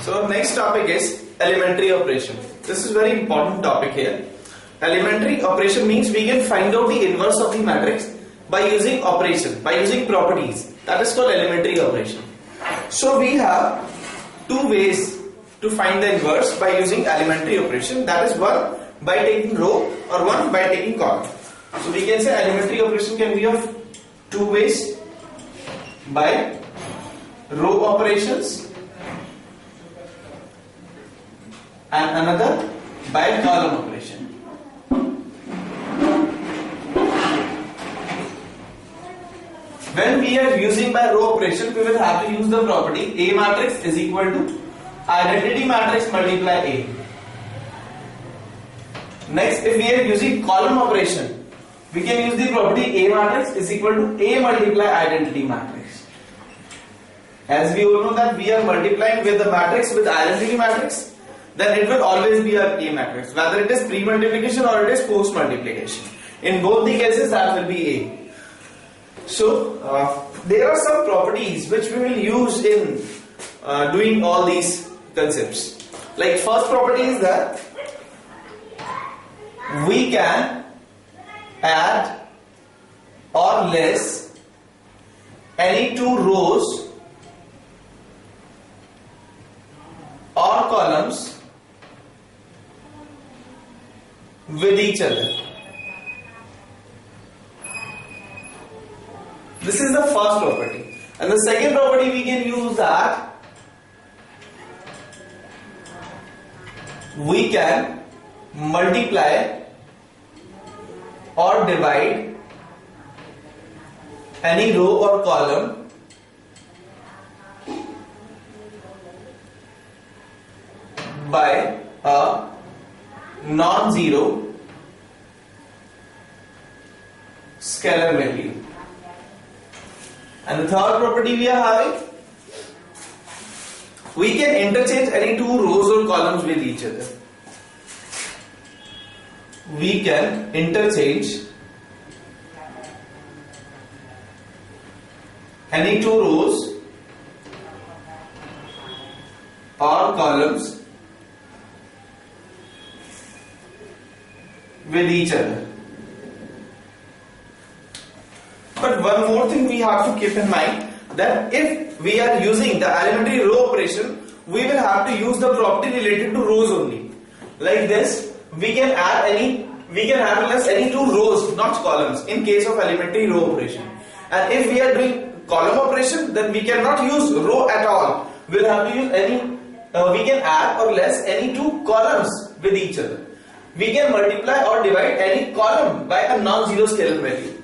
So next topic is elementary operation. This is very important topic here. Elementary operation means we can find out the inverse of the matrix by using operation, by using properties. That is called elementary operation. So we have two ways to find the inverse by using elementary operation. That is one by taking row or one by taking column. So we can say elementary operation can be of two ways, by row operations and another by column operation. When we are using by row operation, we will have to use the property A matrix is equal to identity matrix multiply A. Next, if we are using column operation, we can use the property A matrix is equal to A multiply identity matrix. As we all know that we are multiplying with the matrix with identity matrix, then it will always be a A matrix, whether it is pre-multiplication or it is post-multiplication. In both the cases, that will be A. So, there are some properties which we will use in doing all these concepts. Like first property is that we can add or less any two rows or columns with each other. This is the first property. And the second property we can use that we can multiply or divide any row or column by a non-zero scalar value. And the third property we are having, we can interchange any two rows or columns with each other. We can interchange any two rows or columns with each other. But one more thing we have to keep in mind, that if we are using the elementary row operation, we will have to use the property related to rows only. Like this, we can have less any two rows, not columns, in case of elementary row operation. And if we are doing column operation, then we cannot use row at all. We will have to use we can add or less any two columns with each other. We can multiply or divide any column by a non-zero scalar value.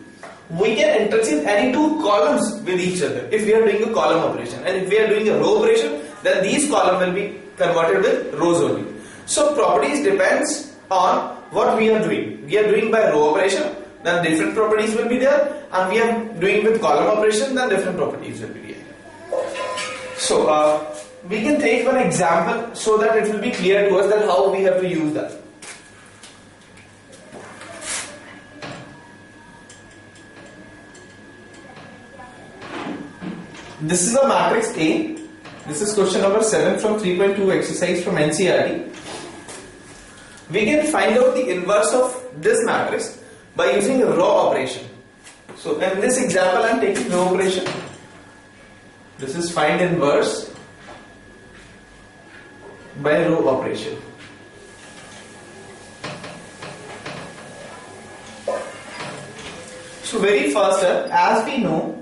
We can interchange any two columns with each other if we are doing a column operation, and if we are doing a row operation, then these columns will be converted with rows only. So properties depends on what we are doing. We are doing by row operation, then different properties will be there, and we are doing with column operation, then different properties will be there. So we can take one example so that it will be clear to us that how we have to use that. This is a matrix A. This is question number 7 from 3.2 exercise from NCERT. We can find out the inverse of this matrix by using a row operation. So in this example I am taking row operation. This is find inverse by row operation. So very first, as we know,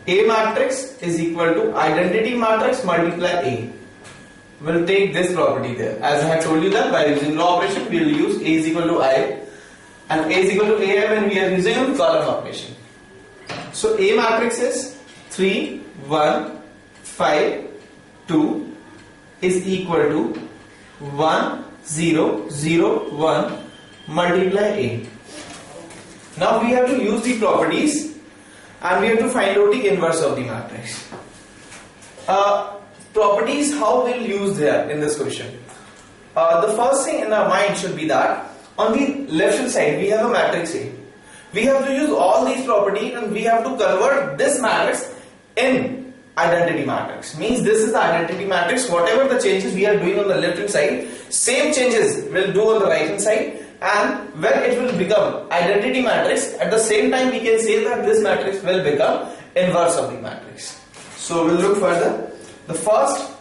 A matrix is equal to identity matrix multiply A. We'll take this property there. As I have told you that by using row operation, we will use A is equal to I, and A is equal to A when we are using a column operation. So A matrix is 3, 1, 5, 2 is equal to 1, 0, 0, 1 multiply A. Now we have to use the properties and we have to find out the inverse of the matrix. Properties, how we'll use there in this question. The first thing in our mind should be that on the left hand side we have a matrix A. We have to use all these properties and we have to convert this matrix in identity matrix. Means this is the identity matrix. Whatever the changes we are doing on the left hand side, same changes we'll do on the right hand side. And when it will become identity matrix, at the same time we can say that this matrix will become inverse of the matrix. So we'll look further. The first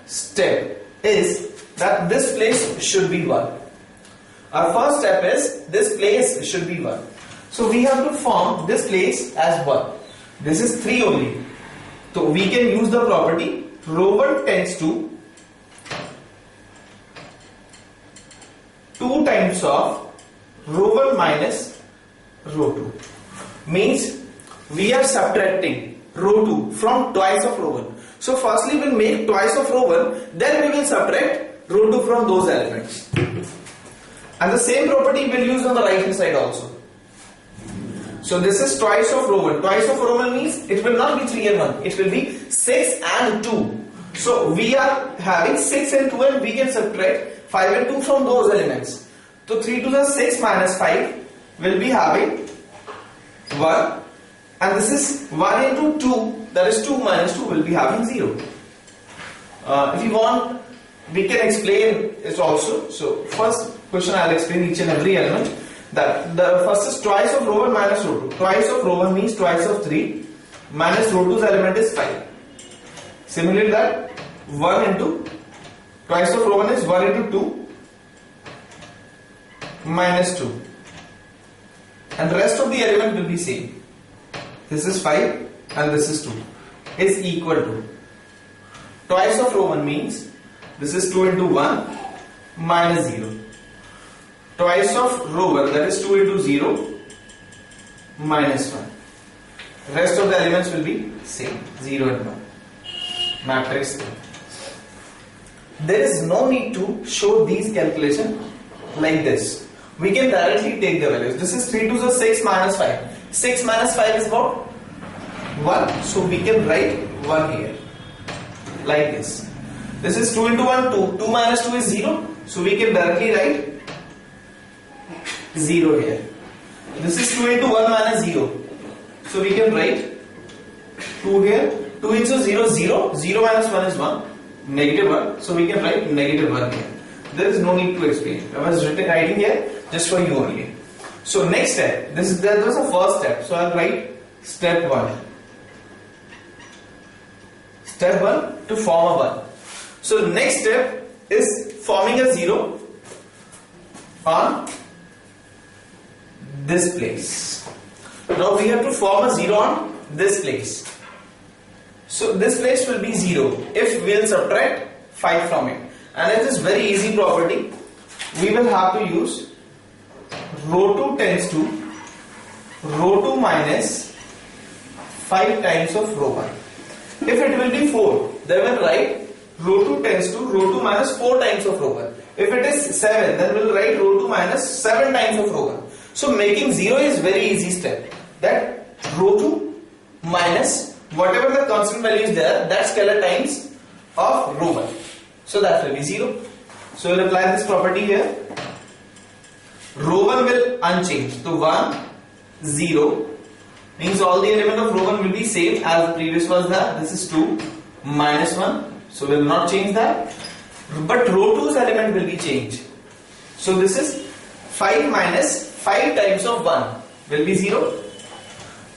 step is that this place should be 1. Our first step is this place should be 1. So we have to form this place as 1. This is 3 only. So we can use the property rho 1 tends to 2 times of rho 1 minus rho 2. Means we are subtracting rho 2 from twice of rho 1. So firstly we'll make twice of rho 1, then we will subtract rho 2 from those elements. And the same property we'll use on the right hand side also. So this is twice of rho 1. Twice of rho 1 means it will not be 3 and 1. It will be 6 and 2. So we are having 6 and 2 and we can subtract 5 and 2 from those elements. So 3 to the 6 minus 5 will be having 1. And this is 1 into 2, that is 2 minus 2 will be having 0. If you want, we can explain it also. So first question I'll explain each and every element. That the first is twice of rho 1 minus rho 2. Twice of rho 1 means twice of 3 minus rho 2's element is 5. Similarly that 1 into twice of rho 1 is 1 into 2 minus 2. And the rest of the element will be same. This is 5 and this is 2 is equal to twice of rho 1 means this is 2 into 1 minus 0. Twice of rho 1, that is 2 into 0 minus 1. Rest of the elements will be same, 0 and 1. Matrix. There is no need to show these calculations like this. We can directly take the values. This is 3 to the 6 minus 5. 6 minus 5 is what? 1. So we can write 1 here. Like this. This is 2 into 1, 2. 2 minus 2 is 0. So we can directly write 0 here. This is 2 into 1 minus 0. So we can write 2 here. 2 into 0, 0. 0 minus 1 is 1. Negative 1. So we can write negative 1 here. There is no need to explain. I was writing here just for you only. So next step. That was the first step. So I'll write step 1. Step 1 to form a 1. So next step is forming a 0 on this place. Now we have to form a 0 on this place. So this place will be 0 if we will subtract 5 from it. And it is very easy property. We will have to use rho 2 tends to rho 2 minus 5 times of rho 1. If it will be 4, then we'll write rho 2 tends to rho 2 minus 4 times of rho 1. If it is 7, then we'll write rho 2 minus 7 times of rho 1. So making 0 is very easy step. That rho 2 minus whatever the constant value is there, that scalar times of rho 1. So that will be 0. So we'll apply this property here. Rho 1 will unchange. So 1, 0 means all the element of rho 1 will be same as the previous was there. This is 2 minus 1. So we will not change that. But rho 2's element will be changed. So this is 5 minus 5 times of 1 will be 0.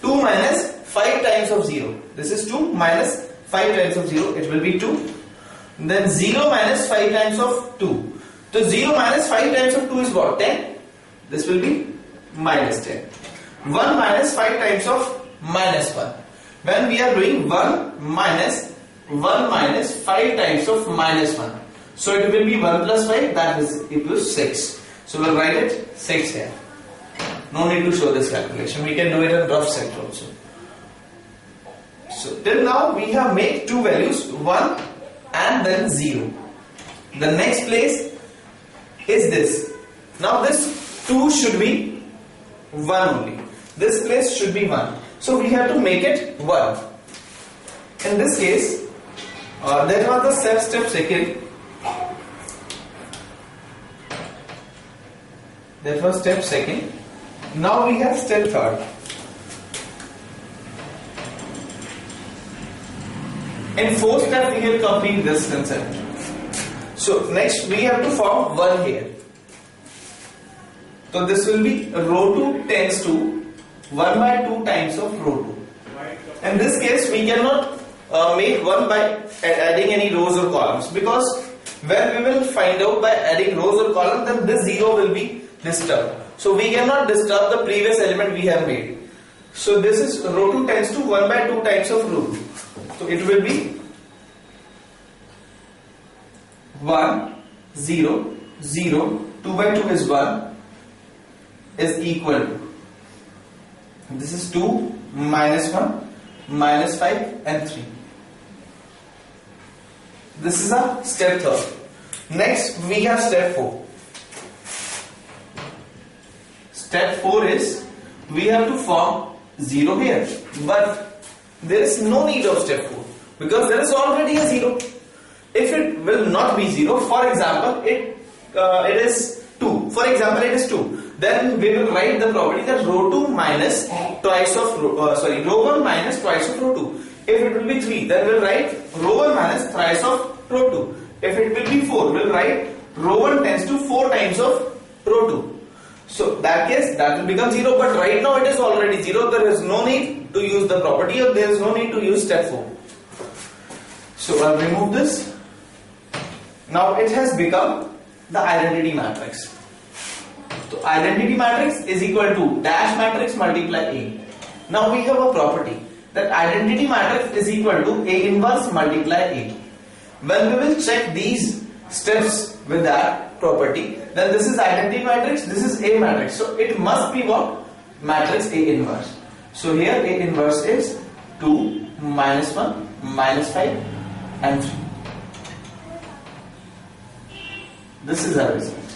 2 minus 5 times of 0. This is 2 minus 5 times of 0. It will be 2. Then 0 minus 5 times of 2. So 0 minus 5 times of 2 is what? 10. This will be minus 10. 1 minus 5 times of minus 1. When we are doing 1 minus 5 times of minus 1. So it will be 1 plus 5, that is equals 6. So we'll write it 6 here. No need to show this calculation. We can do it in rough set also. So till now we have made two values, 1 and then 0. The next place is this. Now this 2 should be 1 only. This place should be 1. So we have to make it 1. In this case, that was the step second. That was step second. Now we have step third. In fourth step, we will complete this concept. So next we have to form 1 here. So this will be row 2 tends to 1 by 2 times of row 2. In this case, we cannot make 1 by adding any rows or columns, because when we will find out by adding rows or columns, then this 0 will be disturbed. So we cannot disturb the previous element we have made. So this is row 2 tends to 1 by 2 times of row 2. So it will be 1, 0, 0, 2 by 2 is 1 is equal to, this is 2, minus 1, minus 5 and 3. This is a step 3. Next we have step 4. Step 4 is we have to form 0 here, but there is no need of step 4 because there is already a 0. If it will not be 0, for example, it is 2. For example, it is 2. Then we will write the property that row 2 minus twice of row 1 minus twice of row 2. If it will be 3, then we'll write row 1 minus thrice of row 2. If it will be 4, we'll write row 1 tends to 4 times of row 2. So that case, that will become 0, but right now it is already 0. There is no need to use the property, or there is no need to use step 4. So I'll remove this. Now it has become the identity matrix. So identity matrix is equal to dash matrix multiply A. Now we have a property that identity matrix is equal to A inverse multiply A. When we will check these steps with that property, then this is identity matrix, this is A matrix. So it must be what? Matrix A inverse. So here A inverse is 2, minus 1, minus 5 and 3. This is our result.